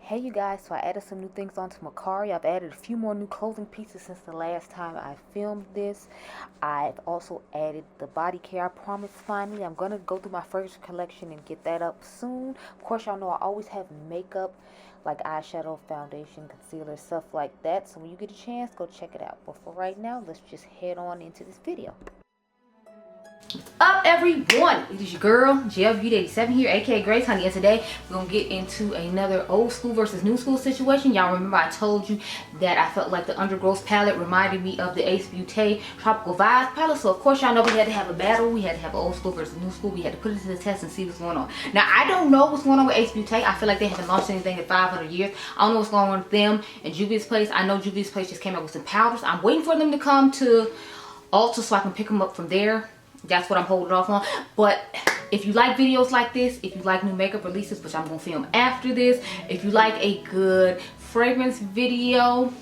Hey you guys, so I added some new things onto Mercier. I've added a few more new clothing pieces since the last time I filmed this. I've also added the body care. I promise finally I'm going to go through my first collection and get that up soon. Of course, y'all know I always have makeup like eyeshadow, foundation, concealer, stuff like that. So when you get a chance, go check it out. But for right now, let's just head on into this video. Up everyone, it is your girl Gelbeauty-QM here, aka Grace Honey, and today we're gonna get into another old school versus new school situation. Y'all remember I told you that I felt like the Undergrowth palette reminded me of the Beaute Tropical Vibes palette, so of course y'all know we had to have a battle. We had to have old school versus new school. We had to put it to the test and see what's going on. Now I don't know what's going on with Beaute. I feel like they haven't launched anything in 500 years. I don't know what's going on with them and Juvia's place. I know Juvia's place just came out with some powders. I'm waiting for them to come to Ulta so I can pick them up from there. That's what I'm holding off on. But if you like videos like this, if you like new makeup releases, which I'm gonna film after this, if you like a good fragrance video,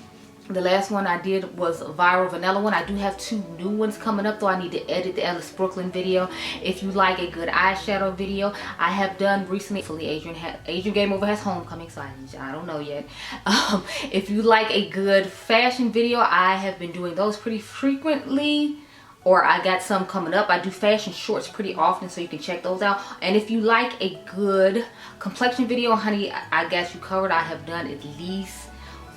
the last one I did was a viral vanilla one. I do have 2 new ones coming up though. I need to edit the Ellis Brooklyn video. If you like a good eyeshadow video, I have done recently. Adriangameover has homecoming, so I don't know yet. If you like a good fashion video, I have been doing those pretty frequently. Or I got some coming up. I do fashion shorts pretty often, so you can check those out. And if you like a good complexion video, honey, I got you covered. I have done at least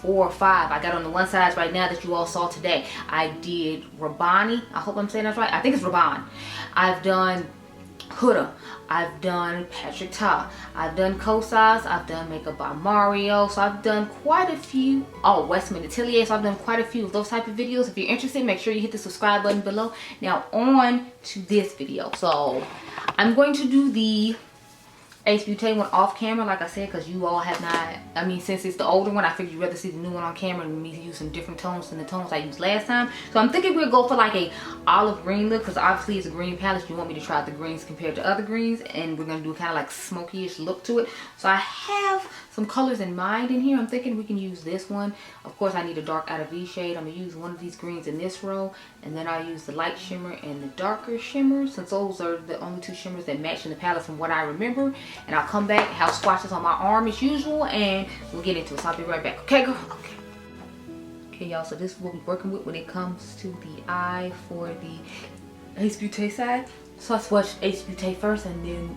4 or 5. I got on the one side right now that you all saw today. I did Rabbani. I hope I'm saying that right. I think it's Rabbani. I've done Huda. I've done Patrick Ta. I've done Kosas. I've done Makeup by Mario. So I've done quite a few. Oh, Westman Atelier. So I've done quite a few of those type of videos. If you're interested, make sure you hit the subscribe button below. Now on to this video. So I'm going to do the Beaute one off camera, like I said, because you all have not, I mean, since it's the older one, I figured you'd rather see the new one on camera and me use some different tones than the tones I used last time. So I'm thinking we'll go for like a olive green look, because obviously it's a green palette. You want me to try out the greens compared to other greens, and we're going to do kind of like smoky-ish look to it. So I have some colors in mind in here. I'm thinking we can use this one. Of course, I need a dark outer V shade. I'm going to use one of these greens in this row, and then I'll use the light shimmer and the darker shimmer, since those are the only 2 shimmers that match in the palette from what I remember. And I'll come back, have swatches on my arm as usual, and we'll get into it. So I'll be right back. Okay, girl? Okay, y'all. So this is what we're working with when it comes to the eye for the Beaute side. So I swatched Beaute first, and then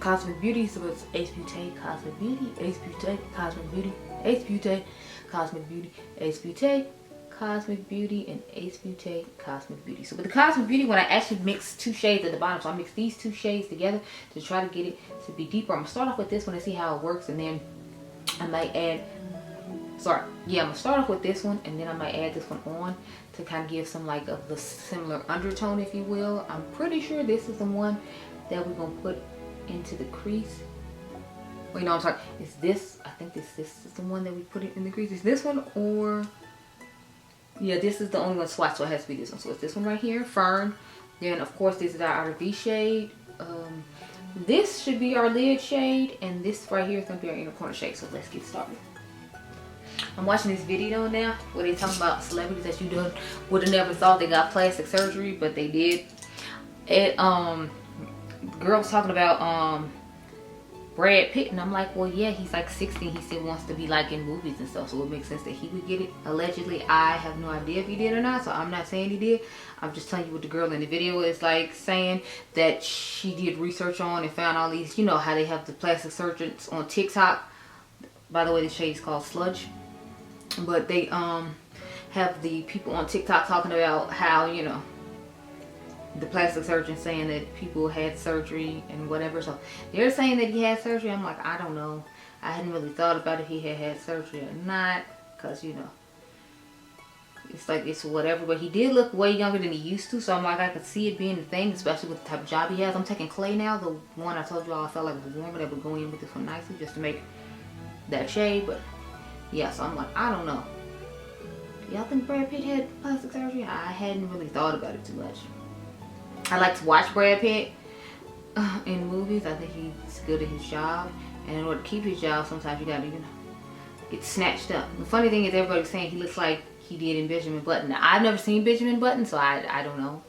Cosmic Beauty. So it's Beaute, Cosmic Beauty, Beaute, Cosmic Beauty, Beaute, Cosmic Beauty, Beaute, Cosmic Beauty, and Beaute, Cosmic Beauty. So with the Cosmic Beauty, when I actually mix 2 shades at the bottom, so I mix these 2 shades together to try to get it to be deeper. I'm gonna start off with this one and see how it works, and then I might add, I'm gonna start off with this one, and then I might add this one on to kind of give some like of the similar undertone, if you will. I'm pretty sure this is the one that we're gonna put into the crease. Wait, no, I'm sorry. Is this? I think this is the one that we put it in the crease. Is this one, or yeah, this is the only one swatch, so it has to be this one. So it's this one right here, Fern. Then of course this is our outer V shade. This should be our lid shade, and this right here is gonna be our inner corner shade. So let's get started. I'm watching this video now where they talking about celebrities that you would have never thought they got plastic surgery, but they did. It the girl was talking about Brad Pitt, and I'm like, well, yeah, he's like 60. He still wants to be like in movies and stuff, so it makes sense that he would get it. Allegedly, I have no idea if he did or not, so I'm not saying he did. I'm just telling you what the girl in the video is like saying, that she did research on and found all these, you know how they have the plastic surgeons on TikTok. By the way, the shade is called Sludge. But they have the people on TikTok talking about how, you know, the plastic surgeon saying that people had surgery and whatever. So they're saying that he had surgery. I'm like, I don't know. I hadn't really thought about if he had surgery or not, because, you know, it's like it's whatever. But he did look way younger than he used to, so I'm like, I could see it being the thing, especially with the type of job he has. I'm taking Clay now, the one I told you all I felt like was warmer, that would go in with this one nicely just to make that shade. But yeah, so I'm like, I don't know. Y'all think Brad Pitt had plastic surgery? I hadn't really thought about it too much. I like to watch Brad Pitt in movies. I think he's good at his job, and in order to keep his job, sometimes you gotta, you know, get snatched up. The funny thing is, everybody's saying he looks like he did in Benjamin Button. Now, I've never seen Benjamin Button, so I don't know.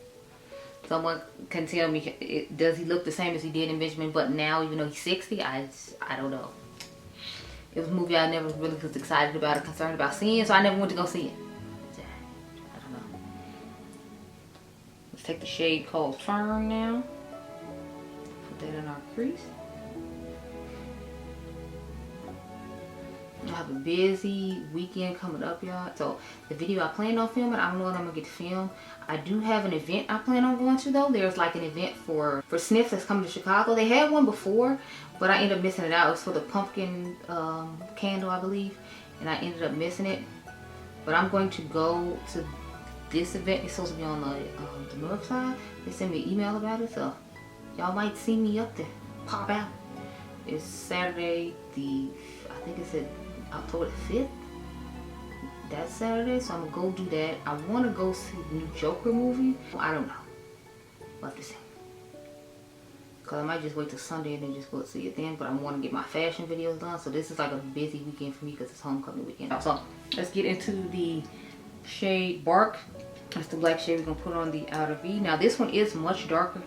Someone can tell me, does he look the same as he did in Benjamin Button now, even though he's 60? I don't know. it was a movie I never really was excited about or concerned about seeing, so I never went to go see it. I don't know. Let's take the shade called Firm now. Put that in our crease. I have a busy weekend coming up, y'all. So the video I plan on filming, I don't know when I'm gonna get to film. I do have an event I plan on going to though. There's like an event for Snif that's coming to Chicago. They had one before, but I ended up missing it out. It was for the pumpkin candle, I believe, and I ended up missing it. But I'm going to go to this event. It's supposed to be on the north side. They sent me an email about it, so y'all might see me up there, pop out. It's Saturday, I think it's October the 5th. That's Saturday, so I'm gonna go do that. I want to go see the new Joker movie. I don't know. We'll have to see. Because I might just wait till Sunday and then just go see it then. But I want to get my fashion videos done. So this is like a busy weekend for me because it's homecoming weekend. So let's get into the shade Bark. That's the black shade we're going to put on the outer V. Now this one is much darker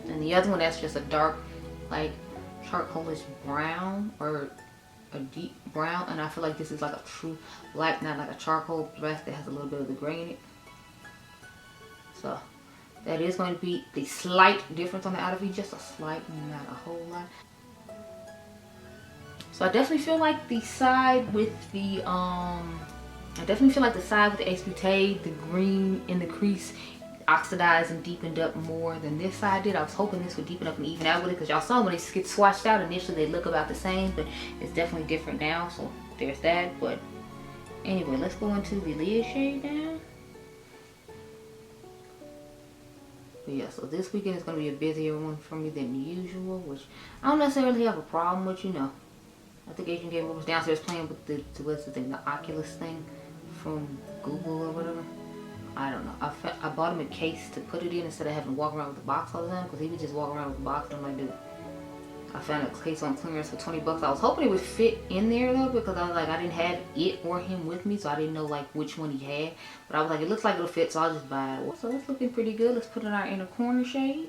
than the other one. That's just a dark, like charcoalish brown or a deep brown, and I feel like this is like a true black, not like a charcoal black that has a little bit of the gray in it. So that is going to be the slight difference on the outer V, just a slight, not a whole lot. So I definitely feel like the side with the Ace Beauty, the green in the crease oxidized and deepened up more than this side did. I was hoping this would deepen up and even out with it, because y'all saw when they get swatched out initially they look about the same, but it's definitely different now, so there's that. But anyway, let's go into the lid shade now. But yeah, so this weekend is going to be a busier one for me than usual, which I don't necessarily have a problem with, you know. I think Adriangameover was downstairs playing with the Oculus thing from Google or whatever. I don't know. I bought him a case to put it in instead of having to walk around with the box all the time, because he would just walk around with the box, and I'm like, dude. I found a case on clearance for 20 bucks. I was hoping it would fit in there though, because I was like, I didn't have it or him with me, so I didn't know like which one he had. But I was like, it looks like it'll fit, so I'll just buy it. So it's looking pretty good. Let's put in our inner corner shade.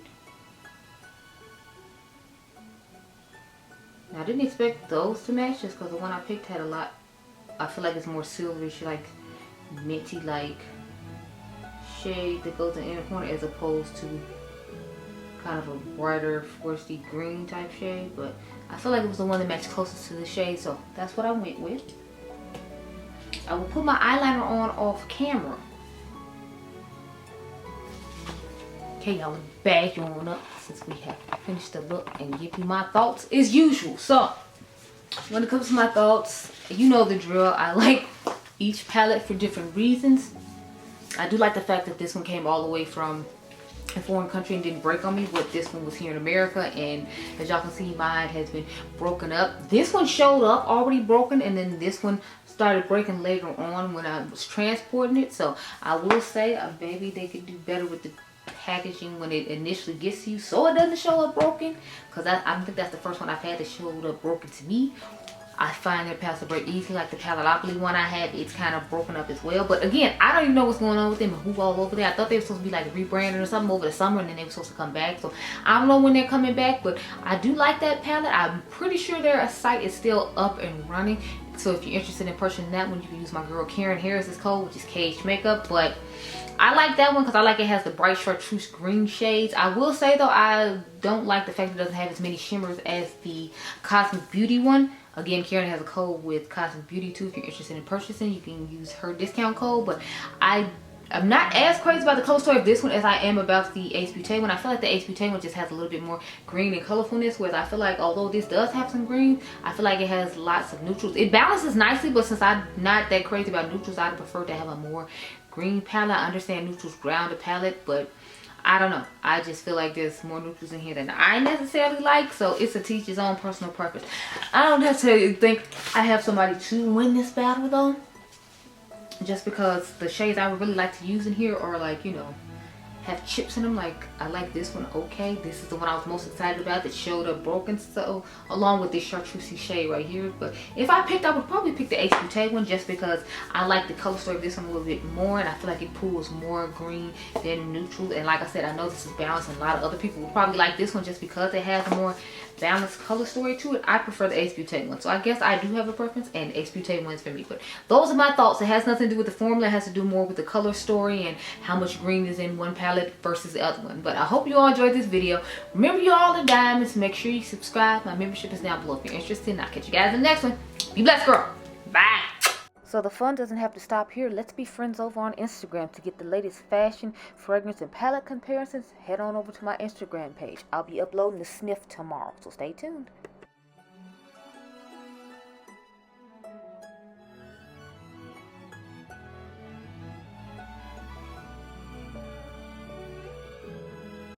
Now I didn't expect those to match, just because the one I picked had a lot. I feel like it's more silverish, like minty, like shade that goes in the inner corner, as opposed to kind of a brighter foresty green type shade. But I feel like it was the one that matched closest to the shade, so that's what I went with. I will put my eyeliner on off camera. Okay, y'all, bag you on up since we have finished the look and give you my thoughts as usual. So when it comes to my thoughts, you know the drill. I like each palette for different reasons. I do like the fact that this one came all the way from a foreign country and didn't break on me, but this one was here in America, and as y'all can see, mine has been broken up. This one showed up already broken, and then this one started breaking later on when I was transporting it. So I will say, maybe they could do better with the packaging when it initially gets to you, so it doesn't show up broken, because I think that's the first one I've had that showed up broken to me. I find their palettes to break easily. Like the Paletopoly one I had, it's kind of broken up as well. But again, I don't even know what's going on with them and who all over there. I thought they were supposed to be like rebranded or something over the summer, and then they were supposed to come back. So I don't know when they're coming back, but I do like that palette. I'm pretty sure their site is still up and running. So if you're interested in purchasing that one, you can use my girl Karen Harris's code, which is Cage Makeup. But I like that one because I like it has the bright chartreuse green shades. I will say though, I don't like the fact that it doesn't have as many shimmers as the Cosmic Beauty one. Again, Karen has a code with Cosmic Beauty too. If you're interested in purchasing, you can use her discount code. But I'm not as crazy about the color story of this one as I am about the Ace Beauty one. I feel like the Ace Beauty one just has a little bit more green and colorfulness, whereas I feel like although this does have some green, I feel like it has lots of neutrals. It balances nicely, but since I'm not that crazy about neutrals, I'd prefer to have a more green palette. I understand neutrals ground a palette, but I don't know. I just feel like there's more neutrals in here than I necessarily like. So it's a teach his own personal preference. I don't necessarily think I have somebody to win this battle though. Just because the shades I would really like to use in here are like, you know, have chips in them. Like, I like this one. Okay, this is the one I was most excited about that showed up broken, so along with this chartreusey shade right here. But if I picked, I would probably pick the Beaute one, just because I like the color story of this one a little bit more, and I feel like it pulls more green than neutral. And like I said, I know this is balanced, and a lot of other people will probably like this one just because it has a more balanced color story to it. I prefer the Beaute one, so I guess I do have a preference, and Beaute one's for me. But those are my thoughts. It has nothing to do with the formula. It has to do more with the color story and how much green is in one palette versus the other one. But I hope you all enjoyed this video. Remember, you all are diamonds. Make sure you subscribe. My membership is down below if you're interested, and I'll catch you guys in the next one. Be blessed, girl. Bye. So the fun doesn't have to stop here. Let's be friends over on Instagram. To get the latest fashion, fragrance, and palette comparisons, head on over to my Instagram page. I'll be uploading the Snif tomorrow, so stay tuned.